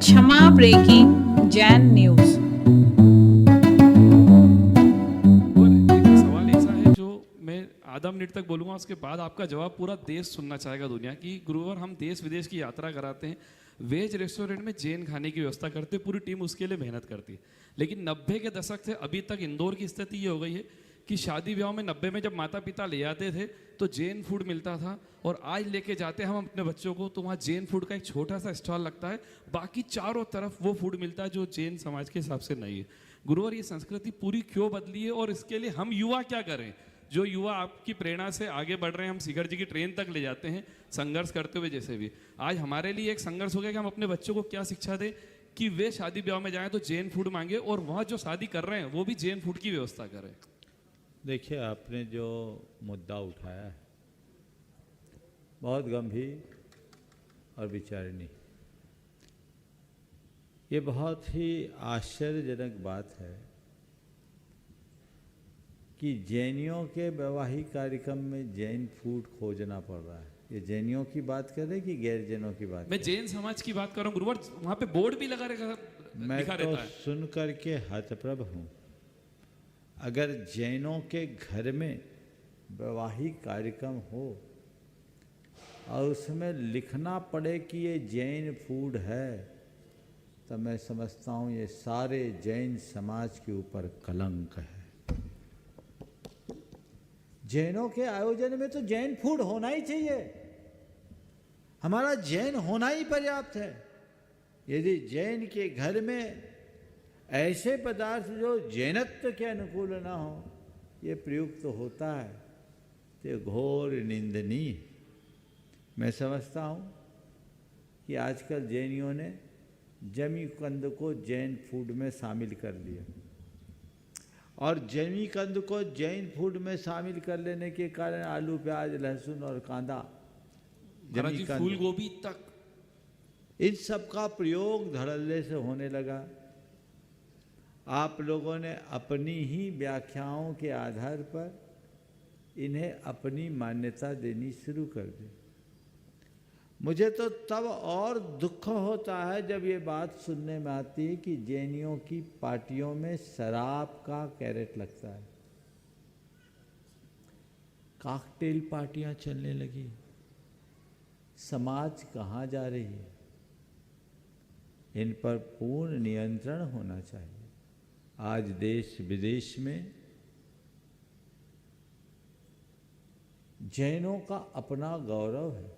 क्षमा breaking Jain news. और एक सवाल ऐसा है जो मैं आधा मिनट तक बोलूंगा, उसके बाद आपका जवाब पूरा देश सुनना चाहेगा दुनिया की। गुरुवर, हम देश विदेश की यात्रा कराते हैं, वेज रेस्टोरेंट में जैन खाने की व्यवस्था करते, पूरी टीम उसके लिए मेहनत करती है। लेकिन 90 के दशक से अभी तक इंदौर की स्थिति ये हो गई है कि शादी ब्याह में 90 में जब माता पिता ले आते थे तो जैन फूड मिलता था, और आज लेके जाते हैं हम अपने बच्चों को तो वहाँ जैन फूड का एक छोटा सा स्टॉल लगता है, बाकी चारों तरफ वो फूड मिलता है जो जैन समाज के हिसाब से नहीं है। गुरुवर, ये संस्कृति पूरी क्यों बदली है और इसके लिए हम युवा क्या करें? जो युवा आपकी प्रेरणा से आगे बढ़ रहे हैं, हम शिखर जी की ट्रेन तक ले जाते हैं संघर्ष करते हुए, जैसे भी आज हमारे लिए एक संघर्ष हो गया कि हम अपने बच्चों को क्या शिक्षा दें कि वे शादी ब्याह में जाएं तो जैन फूड मांगे, और वहाँ जो शादी कर रहे हैं वो भी जैन फूड की व्यवस्था करें। देखिए, आपने जो मुद्दा उठाया है बहुत गंभीर और विचारणीय। ये बहुत ही आश्चर्यजनक बात है कि जैनियों के वैवाहिक कार्यक्रम में जैन फूड खोजना पड़ रहा है। ये जैनियों की बात कर रहे हैं कि गैर जैनों की बात? मैं जैन समाज की बात कर रहा हूँ गुरुवर, वहाँ पे बोर्ड भी लगा रहेगा, मैं लिखा तो रहता है। सुन करके हतप्रभ हूँ। अगर जैनों के घर में वैवाहिक कार्यक्रम हो और उसमें लिखना पड़े कि ये जैन फूड है, तो मैं समझता हूँ ये सारे जैन समाज के ऊपर कलंक है। जैनों के आयोजन में तो जैन फूड होना ही चाहिए, हमारा जैन होना ही पर्याप्त है। यदि जैन के घर में ऐसे पदार्थ जो जैनत्व के अनुकूल ना हो ये प्रयुक्त होता है तो घोर निंदनीय। मैं समझता हूँ कि आजकल जैनियों ने जमीकंद को जैन फूड में शामिल कर लिया, और जमीकंद को जैन फूड में शामिल कर लेने के कारण आलू, प्याज, लहसुन और कांदा, फूल गोभी तक, इन सब का प्रयोग धड़ल्ले से होने लगा। आप लोगों ने अपनी ही व्याख्याओं के आधार पर इन्हें अपनी मान्यता देनी शुरू कर दी। मुझे तो तब और दुख होता है जब ये बात सुनने में आती है कि जैनियों की पार्टियों में शराब का कैरेट लगता है, कॉकटेल पार्टियां चलने लगी। समाज कहाँ जा रही है? इन पर पूर्ण नियंत्रण होना चाहिए। आज देश विदेश में जैनों का अपना गौरव है।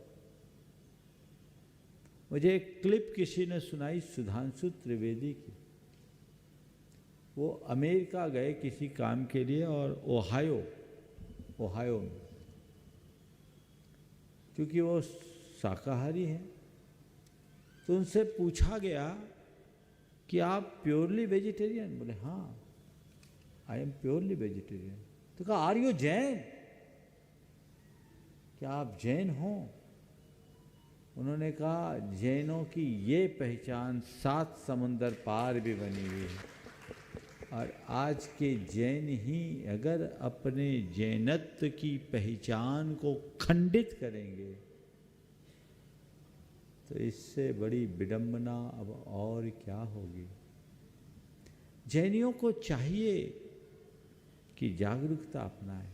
मुझे एक क्लिप किसी ने सुनाई सुधांशु त्रिवेदी की। वो अमेरिका गए किसी काम के लिए और ओहायो में, क्योंकि वो शाकाहारी हैं, तो उनसे पूछा गया कि आप प्योरली वेजिटेरियन? बोले हाँ, आई एम प्योरली वेजिटेरियन। तो कहा आर यू जैन? क्या आप जैन हो? उन्होंने कहा जैनों की ये पहचान 7 समुंदर पार भी बनी हुई है, और आज के जैन ही अगर अपने जैनत्व की पहचान को खंडित करेंगे तो इससे बड़ी विडंबना अब और क्या होगी। जैनियों को चाहिए कि जागरूकता अपनाएं,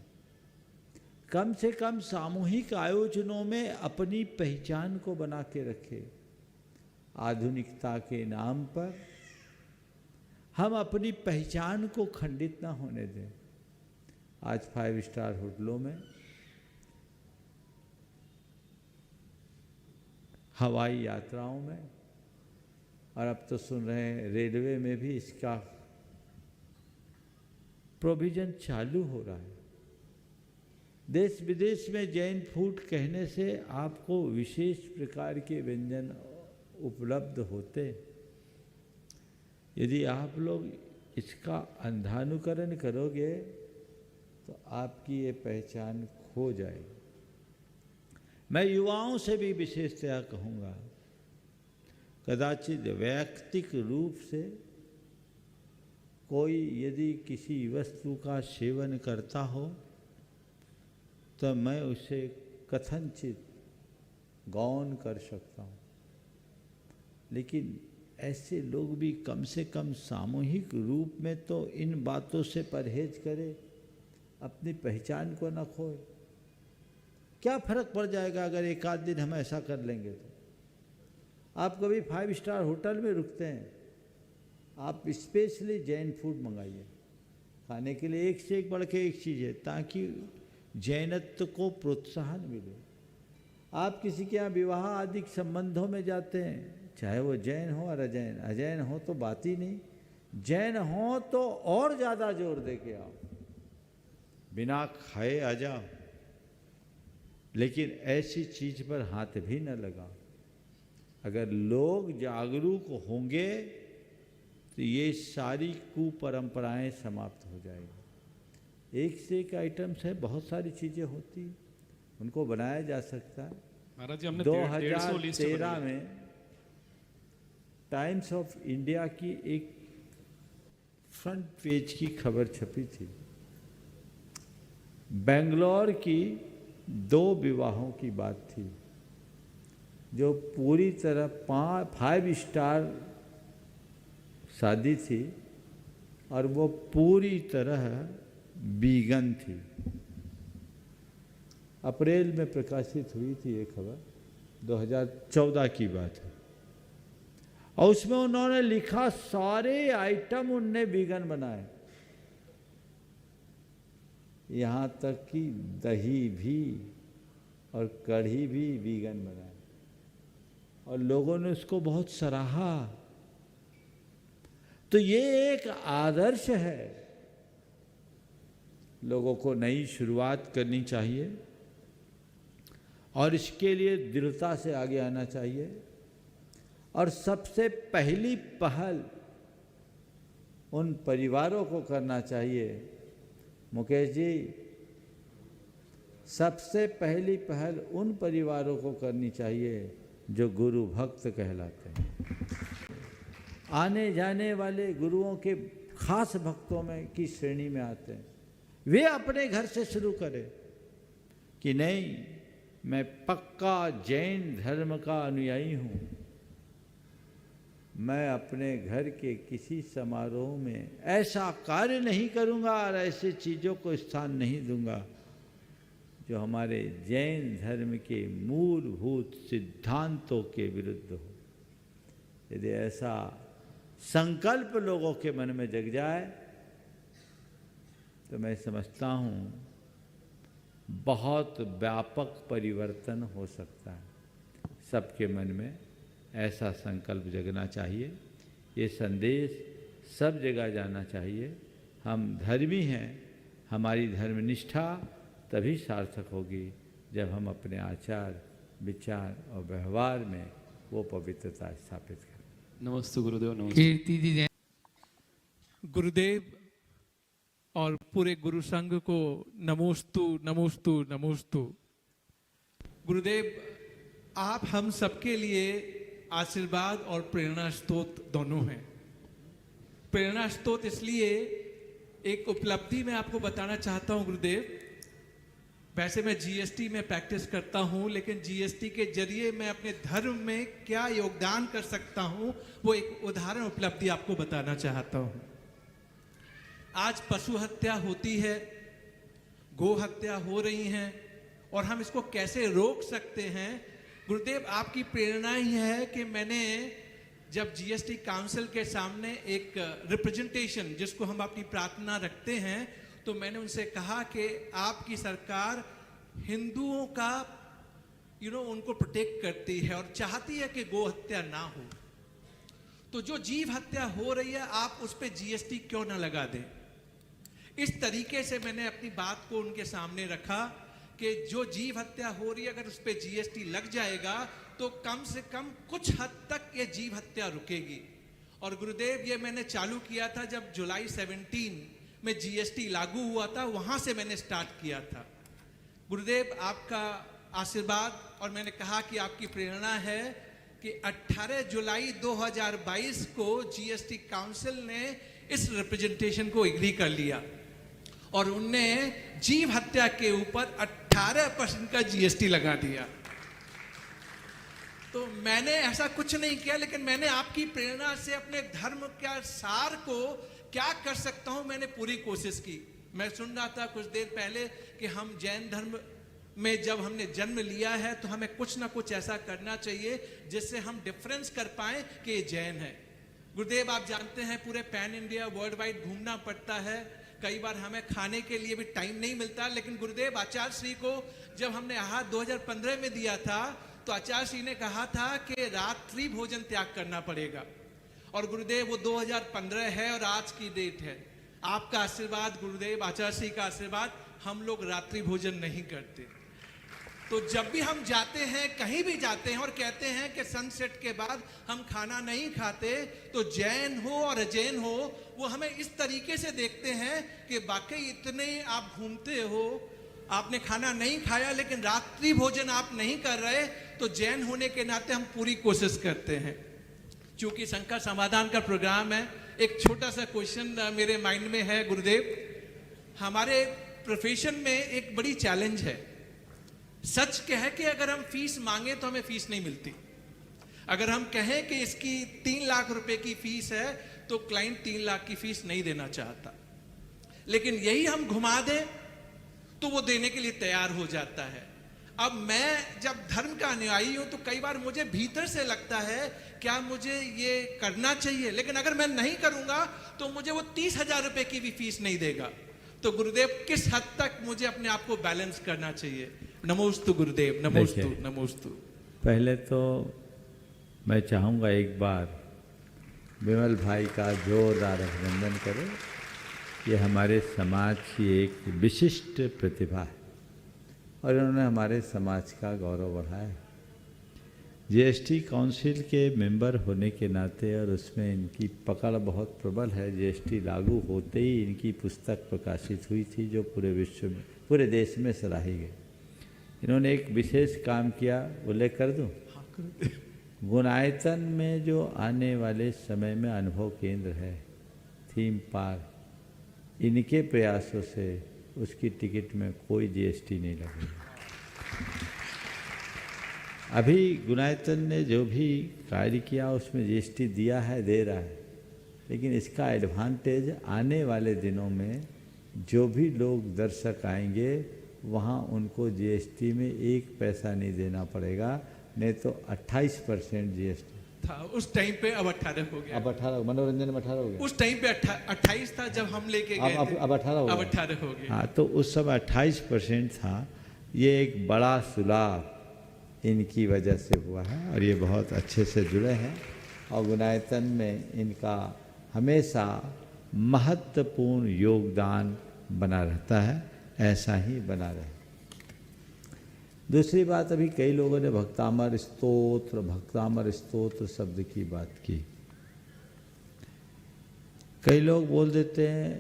कम से कम सामूहिक आयोजनों में अपनी पहचान को बना के रखे। आधुनिकता के नाम पर हम अपनी पहचान को खंडित ना होने दें। आज 5 स्टार होटलों में, हवाई यात्राओं में, और अब तो सुन रहे हैं रेलवे में भी इसका प्रोविजन चालू हो रहा है। देश विदेश में जैन फूड कहने से आपको विशेष प्रकार के व्यंजन उपलब्ध होते। यदि आप लोग इसका अंधानुकरण करोगे तो आपकी ये पहचान खो जाएगी। मैं युवाओं से भी विशेषतया कहूँगा, कदाचित वैयक्तिक रूप से कोई यदि किसी वस्तु का सेवन करता हो तो मैं उसे कथनचित गौण कर सकता हूँ, लेकिन ऐसे लोग भी कम से कम सामूहिक रूप में तो इन बातों से परहेज करें, अपनी पहचान को न खोए। क्या फर्क पड़ जाएगा अगर एक आध दिन हम ऐसा कर लेंगे तो। आप कभी 5 स्टार होटल में रुकते हैं, आप स्पेशली जैन फूड मंगाइए, खाने के लिए एक से एक बढ़ के एक चीज़ है, ताकि जैनत्व को प्रोत्साहन मिले। आप किसी के यहाँ विवाह आदि संबंधों में जाते हैं, चाहे वो जैन हो और अजैन, अजैन हो तो बात ही नहीं, जैन हो तो और ज़्यादा जोर दे के आओ, बिना खाए आ जाओ, लेकिन ऐसी चीज़ पर हाथ भी न लगाओ। अगर लोग जागरूक होंगे तो ये सारी कुपरंपराएं समाप्त हो जाएगी। एक से एक आइटम्स है, बहुत सारी चीज़ें होती, उनको बनाया जा सकता है। महाराज जी हमने 2013 में टाइम्स ऑफ इंडिया की एक फ्रंट पेज की खबर छपी थी, बेंगलोर की 2 विवाहों की बात थी, जो पूरी तरह 5 स्टार शादी थी और वो पूरी तरह वीगन थी। अप्रैल में प्रकाशित हुई थी ये खबर, 2014 की बात है, और उसमें उन्होंने लिखा सारे आइटम उनने वीगन बनाए, यहाँ तक कि दही भी और कढ़ी भी वीगन बनाए, और लोगों ने उसको बहुत सराहा। तो ये एक आदर्श है। लोगों को नई शुरुआत करनी चाहिए और इसके लिए दृढ़ता से आगे आना चाहिए, और सबसे पहली पहल उन परिवारों को करना चाहिए। मुकेश जी, सबसे पहली पहल उन परिवारों को करनी चाहिए जो गुरु भक्त कहलाते हैं। आने जाने वाले गुरुओं के खास भक्तों में की श्रेणी में आते हैं। वे अपने घर से शुरू करें कि नहीं, मैं पक्का जैन धर्म का अनुयायी हूँ, मैं अपने घर के किसी समारोह में ऐसा कार्य नहीं करूँगा और ऐसे चीज़ों को स्थान नहीं दूंगा जो हमारे जैन धर्म के मूलभूत सिद्धांतों के विरुद्ध हो। यदि ऐसा संकल्प लोगों के मन में जग जाए तो मैं समझता हूँ बहुत व्यापक परिवर्तन हो सकता है। सबके मन में ऐसा संकल्प जगना चाहिए, ये संदेश सब जगह जाना चाहिए। हम धर्मी हैं, हमारी धर्मनिष्ठा तभी सार्थक होगी जब हम अपने आचार विचार और व्यवहार में वो पवित्रता स्थापित करें। नमस्ते गुरुदेव। नमस्ते कीर्ति जी जैन। गुरुदेव और पूरे गुरु संघ को नमोस्तु नमोस्तु नमोस्तु। गुरुदेव, आप हम सबके लिए आशीर्वाद और प्रेरणा स्रोत दोनों हैं। प्रेरणा स्रोत इसलिए, एक उपलब्धि मैं आपको बताना चाहता हूं गुरुदेव। वैसे मैं जीएसटी में प्रैक्टिस करता हूं, लेकिन जीएसटी के जरिए मैं अपने धर्म में क्या योगदान कर सकता हूं, वो एक उदाहरण उपलब्धि आपको बताना चाहता हूं। आज पशु हत्या होती है, गो हत्या हो रही हैं, और हम इसको कैसे रोक सकते हैं? गुरुदेव, आपकी प्रेरणा ही है कि मैंने जब जीएसटी काउंसिल के सामने एक रिप्रेजेंटेशन, जिसको हम अपनी प्रार्थना रखते हैं, तो मैंने उनसे कहा कि आपकी सरकार हिंदुओं का उनको प्रोटेक्ट करती है और चाहती है कि गो हत्या ना हो, तो जो जीव हत्या हो रही है आप उस पर जीएसटी क्यों ना लगा दें। इस तरीके से मैंने अपनी बात को उनके सामने रखा कि जो जीव हत्या हो रही है अगर उस पर जीएसटी लग जाएगा तो कम से कम कुछ हद तक ये जीव हत्या रुकेगी। और गुरुदेव, ये मैंने चालू किया था जब जुलाई 17 में जीएसटी लागू हुआ था, वहां से मैंने स्टार्ट किया था। गुरुदेव, आपका आशीर्वाद, और मैंने कहा कि आपकी प्रेरणा है कि 18 जुलाई 2022 को जीएसटी काउंसिल ने इस रिप्रेजेंटेशन को एग्री कर लिया और उनने जीव हत्या के ऊपर 18% का जीएसटी लगा दिया। तो मैंने ऐसा कुछ नहीं किया, लेकिन मैंने आपकी प्रेरणा से अपने धर्म का सार को क्या कर सकता हूं मैंने पूरी कोशिश की। मैं सुन रहा था कुछ देर पहले कि हम जैन धर्म में जब हमने जन्म लिया है तो हमें कुछ ना कुछ ऐसा करना चाहिए जिससे हम डिफरेंस कर पाए कि ये जैन है। गुरुदेव, आप जानते हैं पूरे पैन इंडिया वर्ल्ड वाइड घूमना पड़ता है, कई बार हमें खाने के लिए भी टाइम नहीं मिलता, लेकिन गुरुदेव आचार्य श्री को जब हमने आहार 2015 में दिया था तो आचार्य श्री ने कहा था कि रात्रि भोजन त्याग करना पड़ेगा, और गुरुदेव वो 2015 है और आज की डेट है। आपका आशीर्वाद गुरुदेव, आचार्य श्री का आशीर्वाद, हम लोग रात्रि भोजन नहीं करते। तो जब भी हम जाते हैं, कहीं भी जाते हैं और कहते हैं कि सनसेट के बाद हम खाना नहीं खाते, तो जैन हो और अजैन हो वो हमें इस तरीके से देखते हैं कि वाकई इतने आप घूमते हो, आपने खाना नहीं खाया लेकिन रात्रि भोजन आप नहीं कर रहे, तो जैन होने के नाते हम पूरी कोशिश करते हैं। क्योंकि शंका समाधान का प्रोग्राम है, एक छोटा सा क्वेश्चन मेरे माइंड में है गुरुदेव। हमारे प्रोफेशन में एक बड़ी चैलेंज है, सच कह कि अगर हम फीस मांगे तो हमें फीस नहीं मिलती। अगर हम कहें कि इसकी 3 लाख रुपए की फीस है तो क्लाइंट 3 लाख की फीस नहीं देना चाहता, लेकिन यही हम घुमा दें तो वो देने के लिए तैयार हो जाता है। अब मैं जब धर्म का अनुयायी हूं तो कई बार मुझे भीतर से लगता है क्या मुझे ये करना चाहिए, लेकिन अगर मैं नहीं करूंगा तो मुझे वो 30,000 रुपए की भी फीस नहीं देगा। तो गुरुदेव, किस हद तक मुझे अपने आप को बैलेंस करना चाहिए? नमोस्तु गुरुदेव, नमोस्तु नमोस्तु। पहले तो मैं चाहूँगा एक बार विमल भाई का जोरदार अभिनंदन करें। ये हमारे समाज की एक विशिष्ट प्रतिभा है और इन्होंने हमारे समाज का गौरव बढ़ाया है। जीएसटी काउंसिल के मेंबर होने के नाते और उसमें इनकी पकड़ बहुत प्रबल है। जीएसटी लागू होते ही इनकी पुस्तक प्रकाशित हुई थी जो पूरे विश्व में, पूरे देश में सराही गई। इन्होंने एक विशेष काम किया, उल्लेख कर दूं? गुणायतन में जो आने वाले समय में अनुभव केंद्र है, थीम पार्क, इनके प्रयासों से उसकी टिकट में कोई जीएसटी नहीं लगेगा। अभी गुणायतन ने जो भी कार्य किया उसमें जीएसटी दिया है, दे रहा है, लेकिन इसका एडवांटेज आने वाले दिनों में जो भी लोग दर्शक आएंगे वहाँ उनको जीएसटी में 1 पैसा नहीं देना पड़ेगा, नहीं तो 28% जीएसटी था उस टाइम पे, अब 18 हो गया। अब 18, मनोरंजन में 18 हो गया। उस टाइम पे 28 था जब हम लेके गए थे। अब 18 हो गया। अब 18 हो गया। हाँ, तो उस समय 28% था। ये एक बड़ा सुधार इनकी वजह से हुआ है और ये बहुत अच्छे से जुड़े हैं और गुणायतन में इनका हमेशा महत्वपूर्ण योगदान बना रहता है, ऐसा ही बना रहे। दूसरी बात, अभी कई लोगों ने भक्तामर स्तोत्र शब्द की बात की। कई लोग बोल देते हैं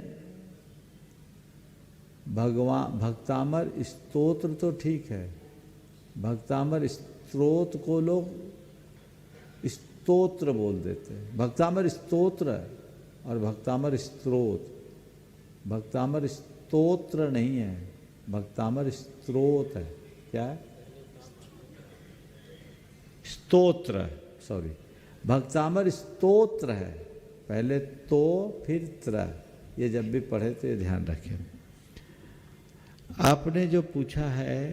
भगवान, भक्तामर स्तोत्र तो ठीक है, भक्तामर स्तोत्र को लोग स्तोत्र बोल देते हैं। भक्तामर स्तोत्र है और भक्तामर स्त्रोत, भक्तामर स्तोत्र नहीं है, भक्तामर स्त्रोत है। क्या है? स्तोत्र, सॉरी, भक्तामर स्तोत्र है, पहले तो फिर त्र, ये जब भी पढ़े तो ये ध्यान रखें। आपने जो पूछा है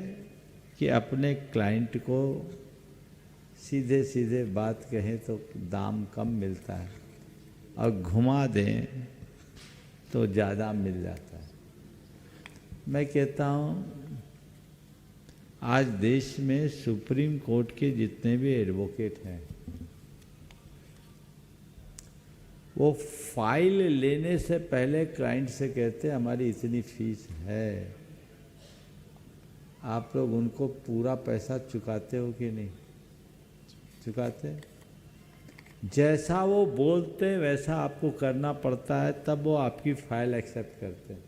कि अपने क्लाइंट को सीधे सीधे बात कहें तो दाम कम मिलता है और घुमा दें तो ज़्यादा मिल जाता है। मैं कहता हूँ आज देश में सुप्रीम कोर्ट के जितने भी एडवोकेट हैं वो फाइल लेने से पहले क्लाइंट से कहते हैं हमारी इतनी फीस है, आप लोग उनको पूरा पैसा चुकाते हो कि नहीं चुकाते? जैसा वो बोलते वैसा आपको करना पड़ता है, तब वो आपकी फाइल एक्सेप्ट करते हैं।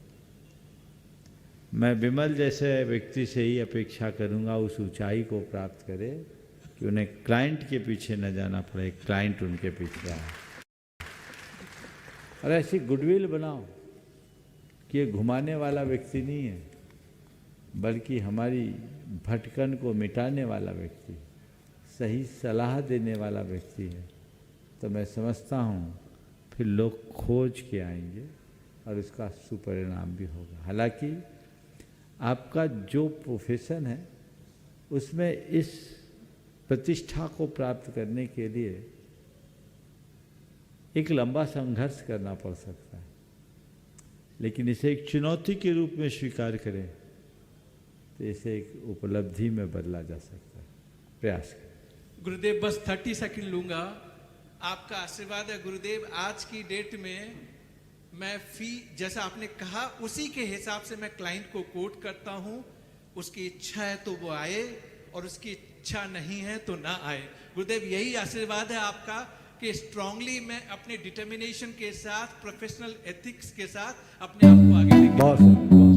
मैं विमल जैसे व्यक्ति से ही अपेक्षा करूंगा उस ऊंचाई को प्राप्त करे कि उन्हें क्लाइंट के पीछे न जाना पड़े, क्लाइंट उनके पीछे आए। और ऐसी गुडविल बनाओ कि ये घुमाने वाला व्यक्ति नहीं है, बल्कि हमारी भटकन को मिटाने वाला व्यक्ति, सही सलाह देने वाला व्यक्ति है तो मैं समझता हूँ फिर लोग खोज के आएंगे और उसका सुपरिणाम भी होगा। हालांकि आपका जो प्रोफेशन है उसमें इस प्रतिष्ठा को प्राप्त करने के लिए एक लंबा संघर्ष करना पड़ सकता है, लेकिन इसे एक चुनौती के रूप में स्वीकार करें तो इसे एक उपलब्धि में बदला जा सकता है। प्रयास करें। गुरुदेव बस 30 सेकंड लूंगा। आपका आशीर्वाद है गुरुदेव। आज की डेट में मैं फी जैसा आपने कहा उसी के हिसाब से मैं क्लाइंट को कोट करता हूं। उसकी इच्छा है तो वो आए और उसकी इच्छा नहीं है तो ना आए। गुरुदेव यही आशीर्वाद है आपका कि स्ट्रांगली मैं अपने डिटर्मिनेशन के साथ, प्रोफेशनल एथिक्स के साथ अपने आप को आगे लेके बहुत